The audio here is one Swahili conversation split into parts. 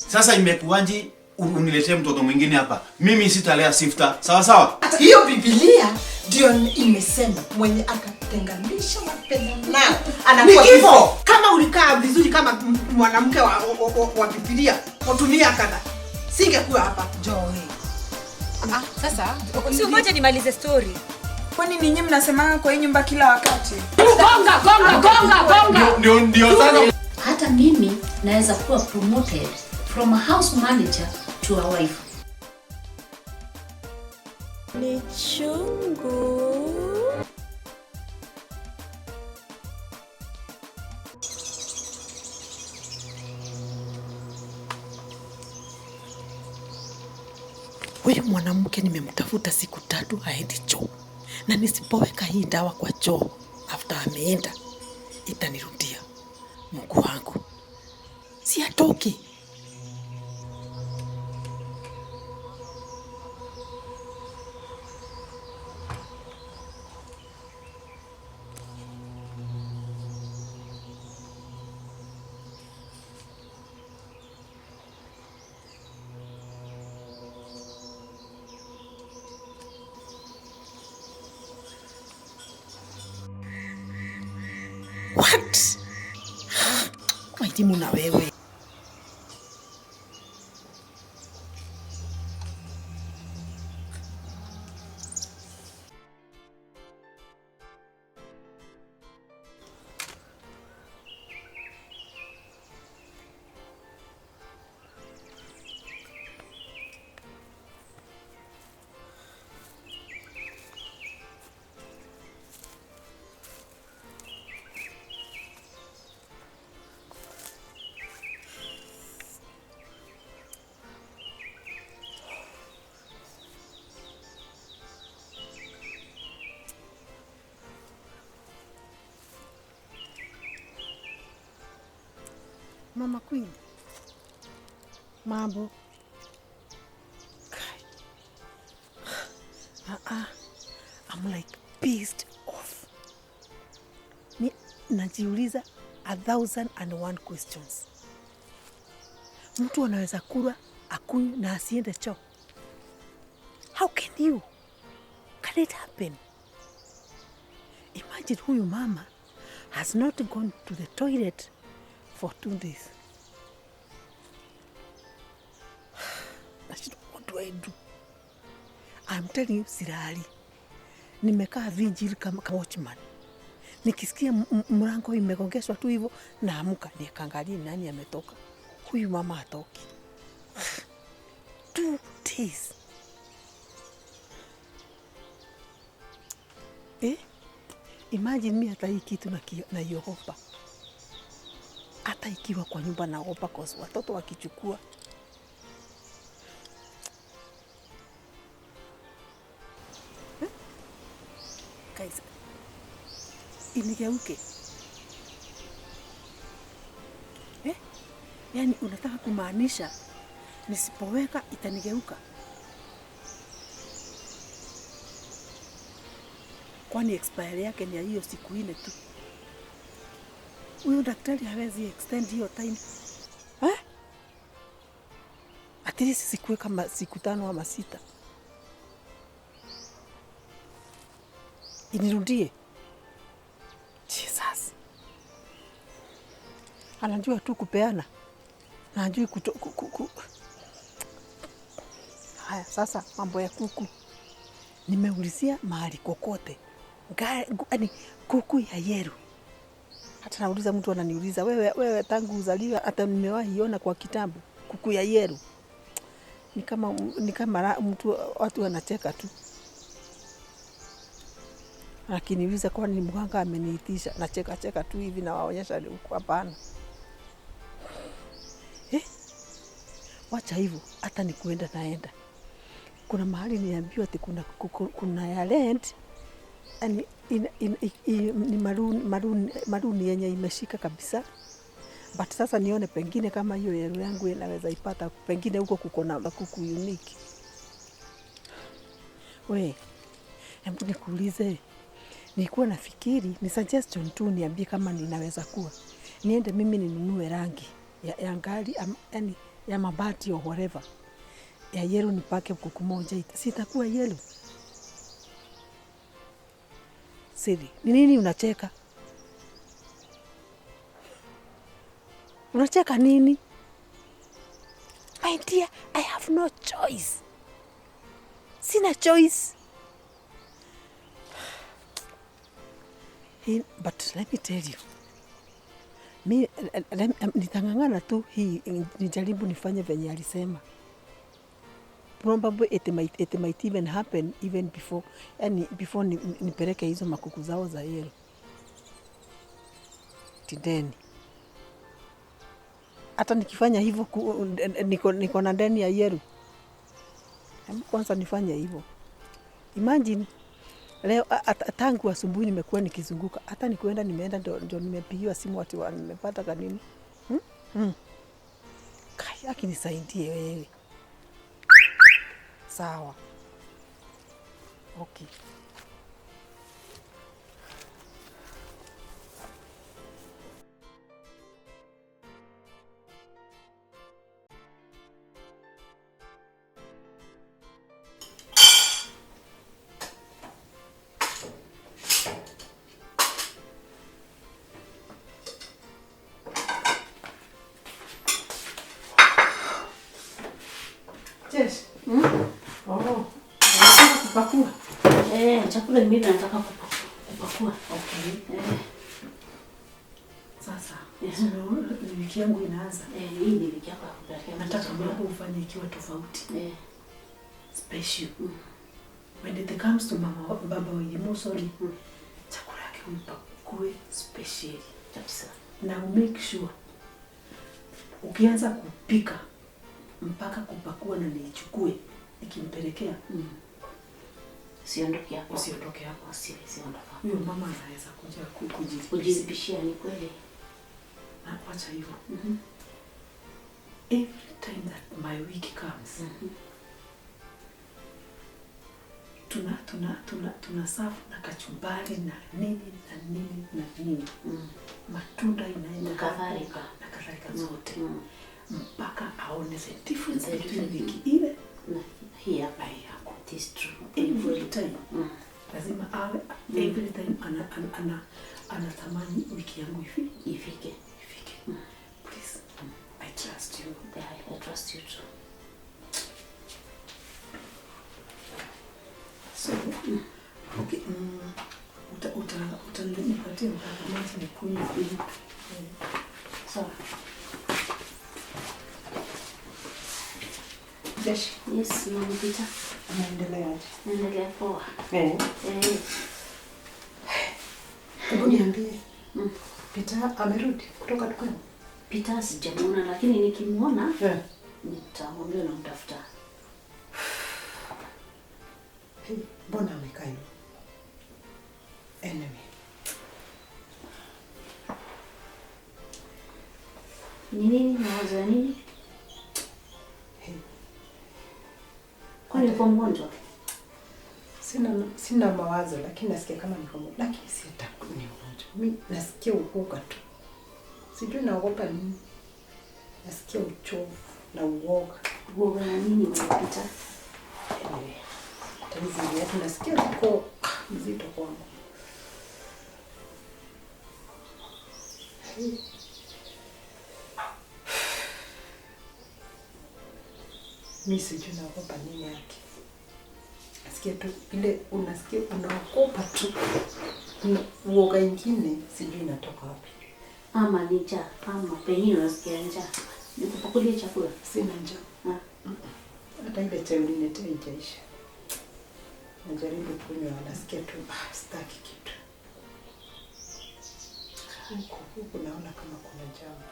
Sasa imekuwaje uniletee mtoto mwingine hapa? Mimi sitalea Sifta. Sawa sawa? Hiyo Biblia ndio imesema mwenye akatenganisha mapenzi nao anakuwa kifo. Kama ulikaa vizuri kama mwanamke wa Biblia, utumia kana. Singekuwa hapa Joy. Sasa si ngoja nimalize story. Kwani ninyi mnasema kwa hii nyumba kila wakati? Gonga. Ndio sana. Hata mimi naweza kuwa promoted from a house manager to a wife. Ni chungu. Huyu mwanamke nimemtafuta siku 3 haendi choo. Na nisipoweka hii dawa kwa choo after ameenda itanirudia mguu wangu. Si atoki. What? Maitimu na wewe. Mama Queen. Mambo. I'm like pissed off. Najiuliza 1001 questions. Mtu anaweza kula akunywe na asiende choo. How can you? Can it happen? Imagine huyu mama has not gone to the toilet for 2 days. What do I do? I'm telling you, silali. Nimekaa vigil kama watchman. Nikisikia mlango imegongeshwa tu hivyo naamka nikaangalia nani ametoka. Huyu mama hatoki. 2 days. Imagine mimi hata hii kitu naiogopa. Hata ikiwa kwa nyumba naogopa kwa watoto wakichukua. Guys, inigeuke. Yaani unataka kumaanisha nisipoweka itanigeuka? Kwani expire yake ni hiyo siku 4 tu. Huyu daktari hawezi extend hiyo time. At least sikue kama siku 5 ama 6. Inirudie. Jesus. Anajua tu kupeana. Na anajui Haya, sasa mambo ya kuku. Nimeulizia mahali kokote. Yaani kuku ya yellow. Hata nauliza mtu ananiuliza wewe tangu uzaliwa hata nimewahi iona kwa kitabu kuku ya yellow. Ni kama mtu watu wanacheka tu. Akiniuliza kwa nini mganga ameniitisha na cheka tu hivi na waonyesha hapana. Wacha hivyo hata nikuenda naenda. Kuna mahali niambiwa ati kuna ya rent yani ni maruni yenye imeshika kabisa. But sasa nione pengine kama hiyo yero yangu inaweza ipata pengine huko kuko na kuku unique. Hebu nikuulize. Nilikuwa nafikiri ni suggestion tu niambie kama ninaweza kuwa. Niende mimi ninunue rangi ya gari yani ya mabati or whatever, ya yellow nipake kuku moja, sitakuwa yellow. Sidi, ni nini unacheka? Unacheka nini? My dear, I have no choice. Sina choice. But let me tell you. Nitangangana tu hii nijaribu nifanye venye alisema. Probably it might even happen even before, yani before nipeleke hizo makuku zao za yellow. Tideni. Hata nikifanya hivyo niko na ndani ya yellow. Kwanza nifanye hivyo. Imagine leo tangu asubuhi nimekuwa nikizunguka. Hata nikwenda nimeenda ndio nimepigiwa simu ati nimepata kanini. Kai akinisaidie wewe. Sawa. Okay. Yes. Oh. Nataka kupakua. Chakula mimi nataka kupakua. Okay. Sasa, wiki yangu inaanza. Hii ni wiki yako ya kupelekea. Nataka mambo ufanye ikiwa tofauti. Special. When it comes to baba wa sorry. Chakula yake mpakue special. Kabisa. Na make sure ukianza kupika mpaka kupakua na nichukue nikimpelekea. Usiondoke hapo. Usiondoke hapo. Usiondoka. Huyo mama anaweza kuja kujizibishia, ni kweli. Na kuacha hivyo. Every time that my week comes, tuna serve na kachumbari na nini. Matunda inaenda kadhalika zote. Mpaka aone the difference between wiki ile na hii hapa yako. It is true. Every time. Lazima awe every time anatamani wiki yangu ifike. Please. I trust you. Yeah, I trust you too. So, okay. Utanipatia maji nikunywe. Sawa. Yes, Mama Peter. Unaendeleaje? Naendelea poa. Hebu niambie. Peter amerudi kutoka dukani? Peter sijamuona, lakini nikimuona nitamwambia namtafuta. Mbona amekaa hivi? Anyway. Nini mawazo ya nini? Kwani uko mgonjwa? Sina mawazo, lakini nasikia kama niko mgonjwa, lakini sitakuwa ni mgonjwa. Mimi nasikia uoga tu. Sijui naogopa nini. Nasikia uchovu na uoga. Uoga na nini unapita? Tatizo yetu nasikia uko mzito kwangu. Mimi sijui naogopa nini yake. Nasikia tu ile unasikia unaogopa tu. Uoga ingine sijui inatoka wapi. Ama ni njaa, ama pengine unasikia njaa. Nikupakulie chakula? Sina njaa. Hata ile chai uliniletea haijaisha. Najaribu kunywa, nasikia tu sitaki kitu. Huku naona kama kuna jambo.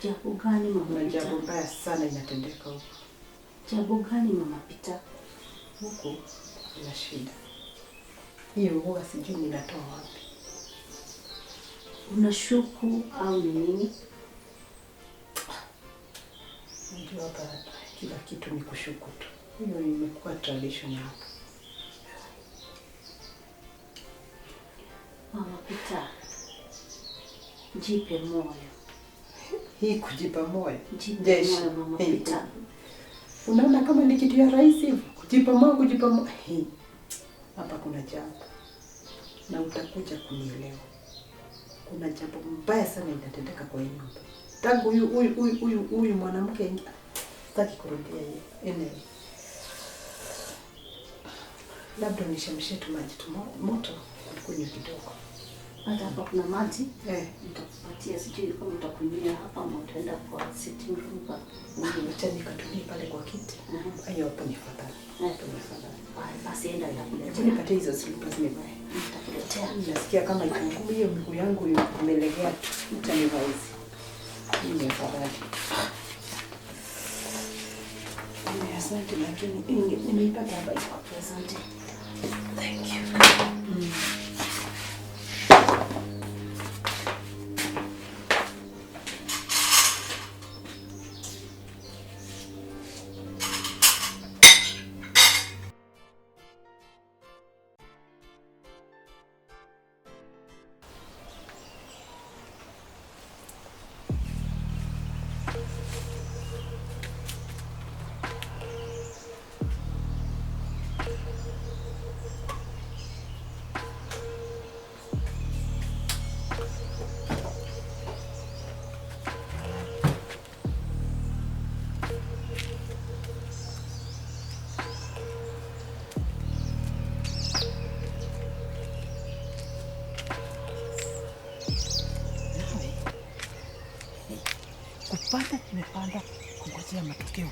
Jambo gani Mama Peter? Jambo mbaya sana inatendeka huku. Jambo gani Mama Peter? Huku kuna shida. Hiyo huwa sijui ninatoa wapi. Unashuku au ni nini? Najua hapa kila kitu ni kushuku tu. Hiyo imekuwa tradition hapa. Mama Peter, jipe moyo. Hii kujipa moyo. Jipe moyo mama Peter. Unaona kama ni kitu ya rahisi kujipa moyo. Hapa kuna jambo. Na utakuja kunielewa. Kuna jambo mbaya sana inatendeka kwa hii nyumba. Tangu huyu mwanamke ingia. Sitaki kurudia hiyo. Labda nishemshe tu maji moto kunywa kidogo. Hata hapa kuna maji. Nitakupatia, sijui kama utakunyia hapa ama utaenda kwa sitting room. Acha nikatulie pale kwa kiti. Hayo hapo ni fadhali. Basi enda nitakuletea. Nipatie hizo slippers nivae. Nitakuletea. Nasikia kama ikungu hiyo miguu yangu imelegea tu. Nitaniva hizi. Ni fadhali. Asante, lakini nimeipata hapa iko. Asante. Thank you. Kupanda nimepanda kungojea matokeo.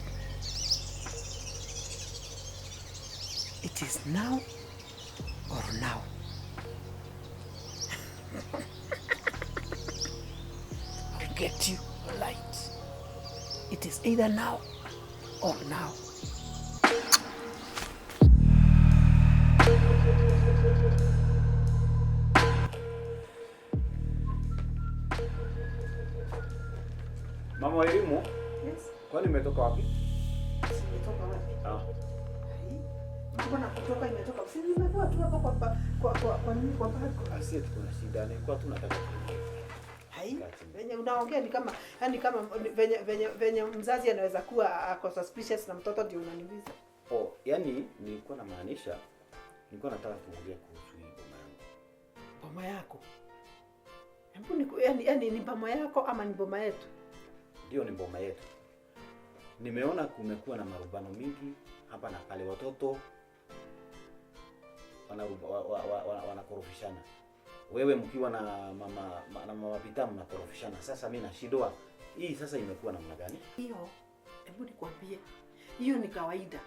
It is now or now. I'll get you right. It is either now or now. Mama wa elimu? Yes. Kwani umetoka wapi? Nimetoka wapi? Mbona kutoka imetoka? Si nimekuwa tu hapo kwa nini kwa bako? Asiye tuko na shida, nilikuwa tunataka kuongea. Venye unaongea ni kama venye mzazi anaweza kuwa ako suspicious na mtoto ndio unaniuliza. Yani nilikuwa namaanisha nilikuwa nataka kuongea kuhusu hii boma yangu. Boma yako? Hebu yani ni boma yako ama ni boma yetu? Ndio, ni boma yetu. Nimeona kumekuwa na marubano mingi hapa na pale, watoto wanakorofishana. Wewe mkiwa na mama Pita mnakorofishana. Sasa mimi na shida hii sasa imekuwa namna gani? Hiyo hebu nikwambie, hiyo ni kawaida.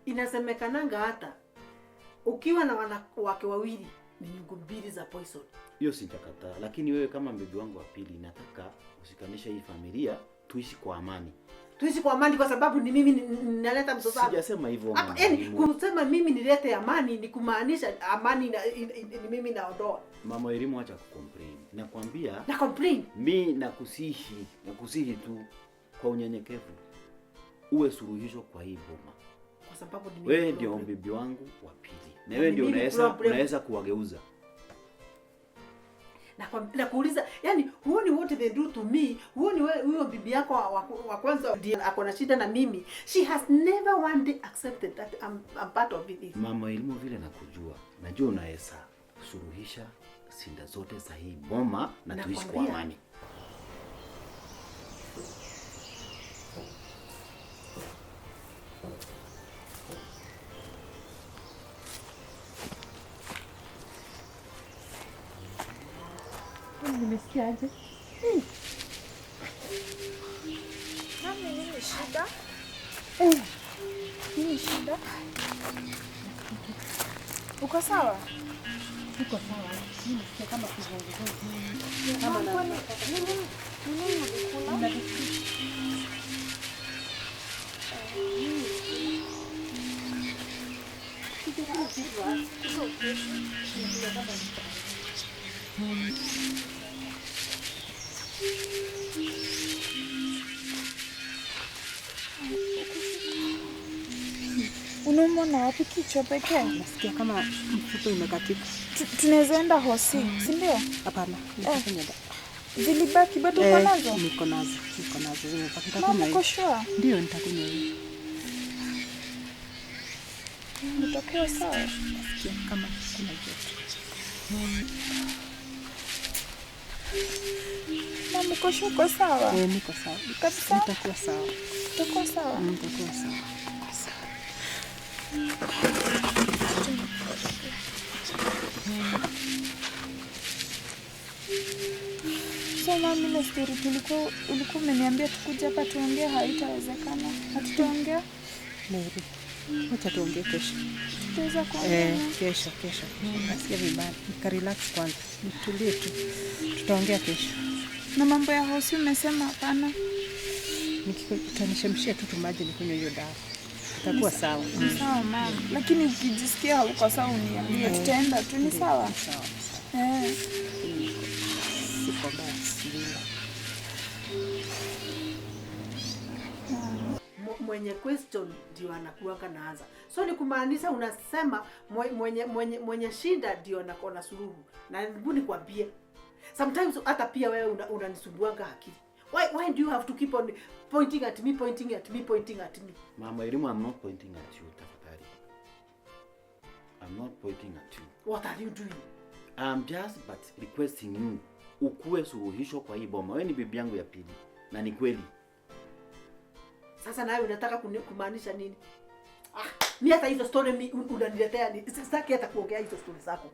Inasemekananga hata ukiwa na wanawake wawili ni nyungu mbili za poison. Hiyo sijakataa, lakini wewe kama bibi wangu wa pili nataka usikanisha hii familia, tuishi kwa amani. Tuishi kwa amani kwa sababu ni mimi ninaleta msosano. Sijasema hivyo mama. Yaani kusema mimi nilete amani ni kumaanisha amani ni mimi naondoa. Mama elimu, acha kucomplain. Nakwambia na complain. Mimi nakusihi tu kwa unyenyekevu. Uwe suluhisho kwa hii boma. Kwa sababu ni wewe ndio bibi wangu wa pili. Na wewe ndio unaweza kuwageuza. Na kuuliza, yani huoni what they do to me? Huoni wewe huyo bibi yako wa kwanza ndiye ako na shida na mimi? She has never one day accepted that I'm part of it. Mama elimu, vile nakujua. Najua unaweza suluhisha sinda zote za hii boma na tuishi kwa amani. Nimesikia aje? Mami, nini shida? Nini shida? Uko sawa? Uko sawa. Nimesikia kama kizunguzungu. Kama nini ulikula? Unaumwa na wapi? Kichwa pekee? Nasikia kama mfuko imekatika. Tunaweza enda hosi, si ndio? Hapana. Zilibaki bado uko nazo? Niko nazo. Zimepakita Mama, uko sure? Ndio nitakunywa hiyo. Nitokea sawa. Sikia kama kuna joto. Mama, uko sure uko sawa? Niko sawa. Kabisa? Nitakuwa sawa. Utakuwa sawa? Nitakuwa sawa. So mami, ile story ulikuwa umeniambia tukuje hapa tuongee haitawezekana. Hatutaongea? Mary, wacha tuongee kesho. Tutaweza kuongea? Kesho. Nasikia vibaya. Nikarelax kwanza. Nitulie tu. Tutaongea kesho. Na mambo ya hosi umesema hapana? Nikitanishemshia tu maji nikunywe hiyo dawa. Itakuwa sawa. Sawa mama. Lakini ukijisikia hauko sawa uniambie, tutaenda tu. Ni sawa? Sawa. Siko basi. Mwenye question ndio anakuanga naanza. So ni kumaanisha unasema mwenye shida ndio anakuwa suluhu. Na hebu nikwambie, sometimes hata pia wewe unanisumbuanga akili. Why do you have to keep on pointing at me? Mama Elimu, I'm not pointing at you, tafadhali. I'm not pointing at you. What are you doing? I'm just but requesting you ukuwe suluhisho kwa hii boma. Wewe ni bibi yangu ya pili. Na ni kweli. Sasa nawe unataka kumaanisha nini? Mimi hata hizo story unaniletea ni sitaki hata kuongea hizo story zako.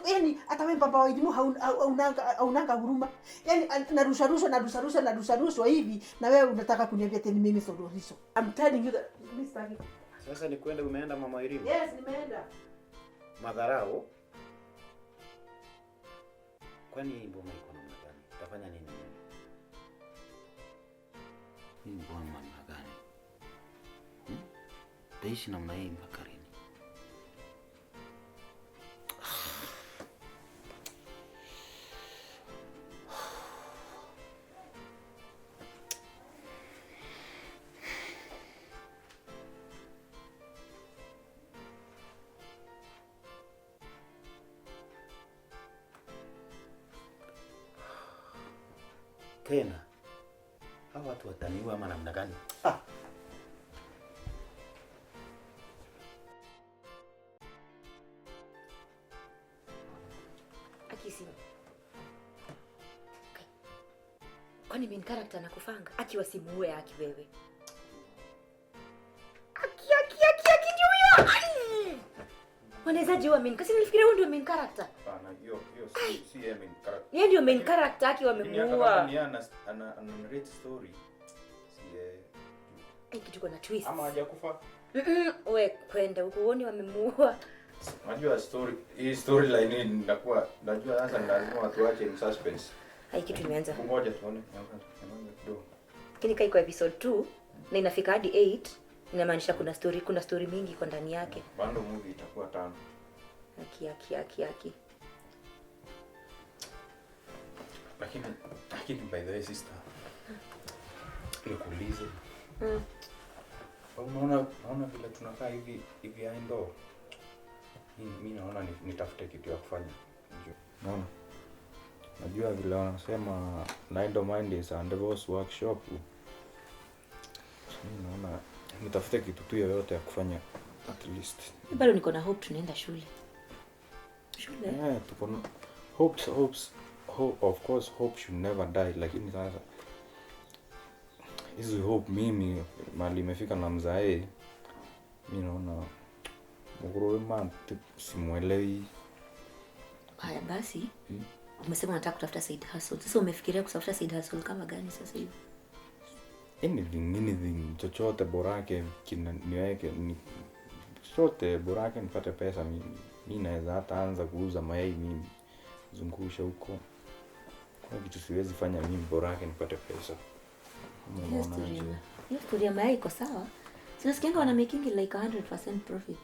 Yaani hata wewe baba wa Elimu haunanga huruma. Yaani narusha hivi na wewe unataka kuniambia tena mimi suluhisho. I'm telling you that mimi sitaki. Sasa ni kwenda umeenda mama Elimu? Yes, nimeenda. Madharau. Kwani boma iko namna gani? Utafanya nini? Hii boma namna gani? Taishi namna hii mpaka lini? Tena hawa watu wataniua ama namna gani? Kwani main character anakufanga? Aki wasimuue Aki wewe. Aki ndio huyo. Wanawezaje wa main? Kasi nilifikiria huyo ndio main character. Hapana, hiyo si main character. Yeye ndio main character Aki wamemuua. Ni ana narrate story. Kitu kuna twist. Ama hajakufa? Wewe kwenda huko uone wamemuua. Unajua hii storyline hii nitakuwa najua sasa lazima watu waache in suspense. Hai kitu imeanza. Ngoja tuone. Kidogo. Lakini kai kwa episode 2 na inafika hadi 8, inamaanisha kuna story mingi kwa ndani yake. Bando movie itakuwa 5. Aki. Lakini by the way sister. Nikuulize. Unaona vile tunakaa hivi aindo. Mimi naona nitafute kitu ya kufanya. Naona. Najua vile wanasema idle mind is a devil's workshop. Mimi naona nitafute kitu tu yoyote ya kufanya at least. Bado niko na hope tunaenda shule. Tuko na hope of course hope should never die, lakini sasa hizo hope mimi mali imefika na mzae. Mimi naona Mururu man simuelewi. Haya basi. Umesema unataka kutafuta side hustle. Sasa umefikiria kutafuta side hustle kama gani sasa hivi? Anything chochote borake niweke ni chochote borake nipate pesa. Mimi naweza hata anza kuuza mayai mimi zungusha huko. Kuna kitu siwezi fanya mimi borake nipate pesa. Hiyo story ya mayai iko sawa. Sinasikianga wana making like 100% profit.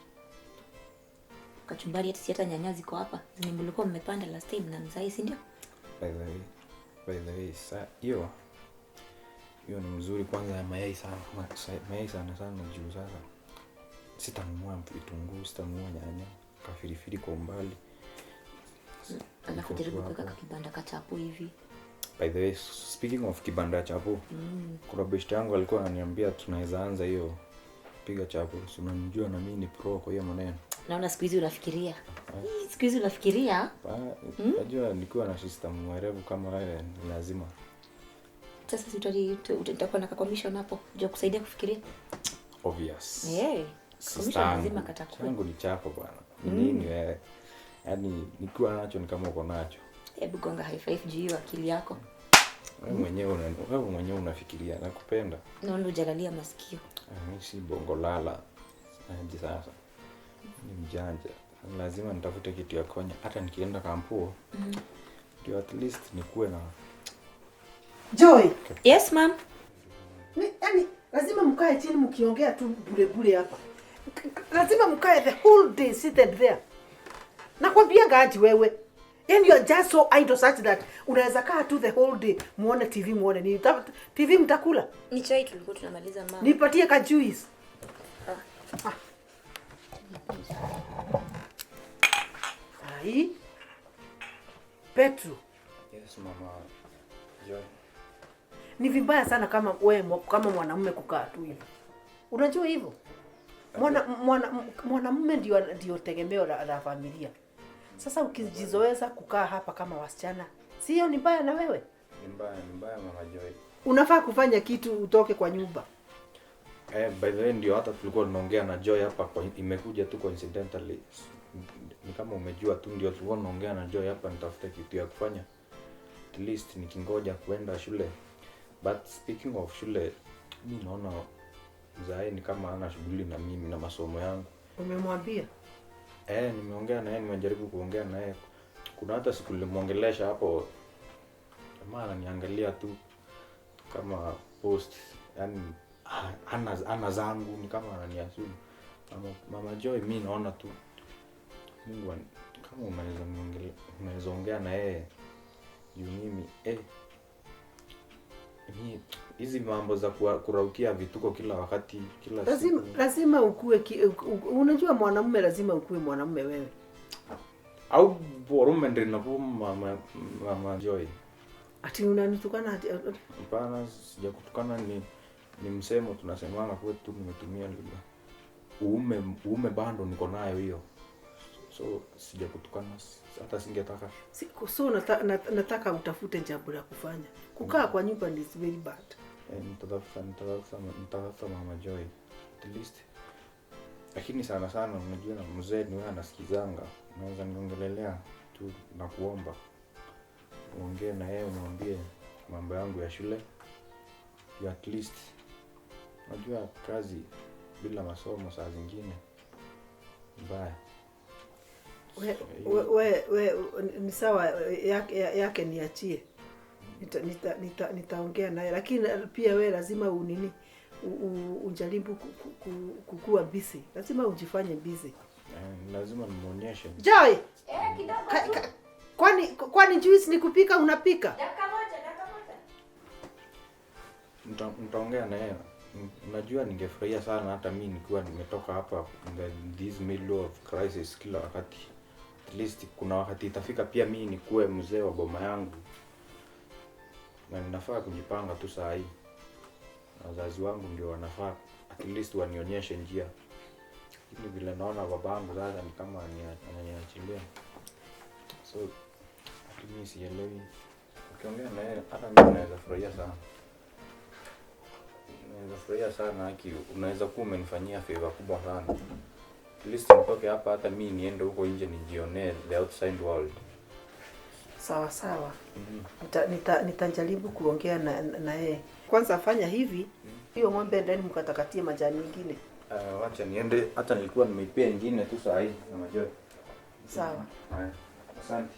Kachumbari hata nyanya ziko hapa. Mlikuwa mmepanda last time na mzai, si ndio? By the way, hiyo ni mzuri kwanza ya mayai sana. Mayai sana juu sasa. Sitanunua vitunguu, sitanunua nyanya, kafirifiri kwa umbali. Alafu jaribu kuweka kibanda kachapo hivi. By the way, speaking of kibanda chapo, kuna best yangu alikuwa ananiambia tunaweza anza hiyo piga chapo. Si unanijua na mimi ni pro kwa hiyo maneno. Naona siku hizi unafikiria. Siku hizi unafikiria? Najua nikiwa na system mwerevu kama wewe ni lazima. Sasa utakuwa na commission hapo ndio kusaidia kufikiria. Obvious. Commission lazima katakuwa. Changu ni chako bwana. Nini wewe? Yaani nikiwa nacho ni kama uko nacho. Hebu gonga high five juu akili yako. Wewe mwenyewe unafikiria, nakupenda. Naona hujalalia masikio. Mimi si bongo lala. Aje sasa. Ni mjanja. Lazima nitafute kitu ya konya hata nikienda kampuo. Ndio at least nikuwe na Joy. Yes ma'am. Yaani lazima mkae chini mkiongea tu bure hapa. Lazima mkae the whole day seated there. Nakwambia gaji wewe. Yaani you are just so idle such that unaweza kaa tu the whole day muone TV muone nini. TV mtakula? Ni chai tulikuwa tunamaliza mama. Nipatie ka juice. Ai. Petro. Yes mama. Joy. Ni vibaya sana kama wewe kama mwanamume kukaa tu hivi. Unajua hivyo? Mwanamume ndio tegemeo la familia. Sasa ukijizoeza kukaa hapa kama wasichana, sio ni mbaya na wewe? Ni mbaya mama Joy. Unafaa kufanya kitu utoke kwa nyumba. By the way ndio hata tulikuwa tunaongea na Joy hapa imekuja tu coincidentally. Ni kama umejua tu ndio tulikuwa tunaongea na Joy hapa nitafuta kitu ya kufanya. At least nikingoja kuenda shule. But speaking of shule, mimi naona mzae ni kama ana shughuli na mimi na masomo yangu. Umemwambia? Nimeongea naye, nimejaribu kuongea naye. Kuna hata siku nilimuongelesha hapo. Jamaa ananiangalia tu kama post, yani ana zangu ni kama ananiassume. Mama Joy mimi naona tu Mungu kama unaweza ongea na yeye. Mimi hizi mambo za kuraukia vituko kila wakati kila siku. Lazima ukue unajua mwanamume lazima ukue mwanamume wewe. Au borume ndio mama Joy. Ati unanitukana ati? Hapana, sijakutukana ni msemo tunasemanga kwetu nimetumia lugha. Uume bando niko nayo hiyo. So sijakutukana hata singetaka. So nataka utafute jambo la kufanya. Kukaa kwa nyumba ni very bad. Nitatafuta mama Joy at least. Lakini sana unajua na mzee ni wewe anasikizanga. Unaweza niongelelea tu na kuomba. Uongee na yeye umwambie mambo yangu ya shule. You at least unajua kazi bila masomo saa zingine mbaya. We ni sawa yake niachie. Nitaongea naye lakini pia we lazima ujaribu kukua busy. Lazima ujifanye busy. Lazima nimuonyeshe. Joy. Kidogo. Kwani juice ni kupika unapika? Dakika moja. Nitaongea na yeye. Unajua ningefurahia sana hata mimi nikiwa nimetoka hapa in this middle of crisis kila wakati. At least kuna wakati itafika pia mimi nikuwe mzee wa boma yangu. Na ninafaa kujipanga tu saa hii. Wazazi wangu ndio wanafaa at least wanionyeshe njia. Lakini vile naona babangu sasa ni kama ananiachilia. So mimi sielewi. Ukiongea na yeye hata mimi naweza furahia sana. Naweza furahia sana unaweza kuwa umenifanyia favor kubwa sana. At least nitoke hapa hata mimi niende huko nje nijionee the outside world. Sawa. Nitajaribu kuongea na yeye. Kwanza fanya hivi, hiyo ng'ombe ndani mkatakatie majani mengine. Wacha niende hata nilikuwa nimeipea nyingine tu saa hii na Joy. Sawa. Asante.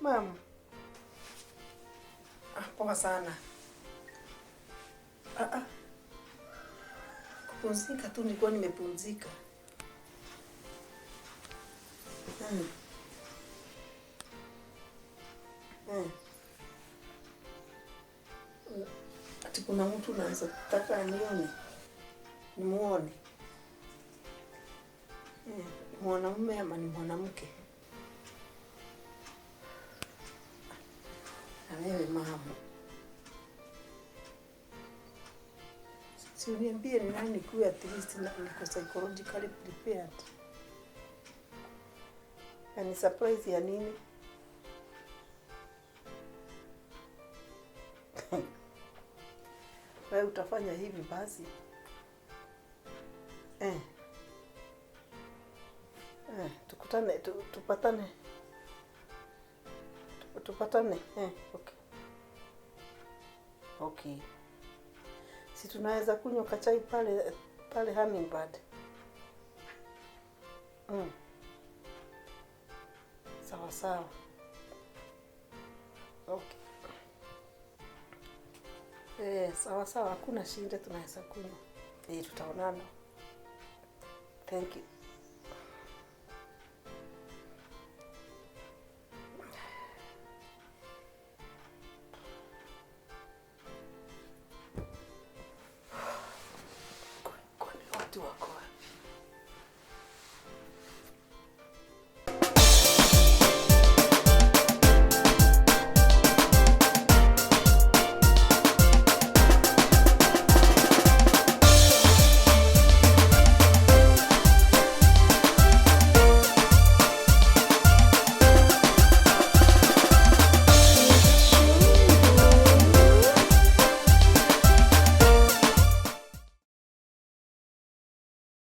Mama. Poa sana. Kupumzika tu, nilikuwa nimepumzika. Ati kuna mtu naanza kutaka nione, nimuone. Mwanamume ama ni mwanamke? Na wewe mama, si uniambie ni nani kuwa at least na niko psychologically prepared. Ni surprise ya nini? Wewe utafanya hivi basi? Tukutane, tupatane. Tupatane. Okay. Okay. Si tunaweza kunywa kachai pale Hummingbird. Sawa sawa. Okay. Sawa sawa, hakuna shida, tunaweza kunywa. Tutaonana. Thank you.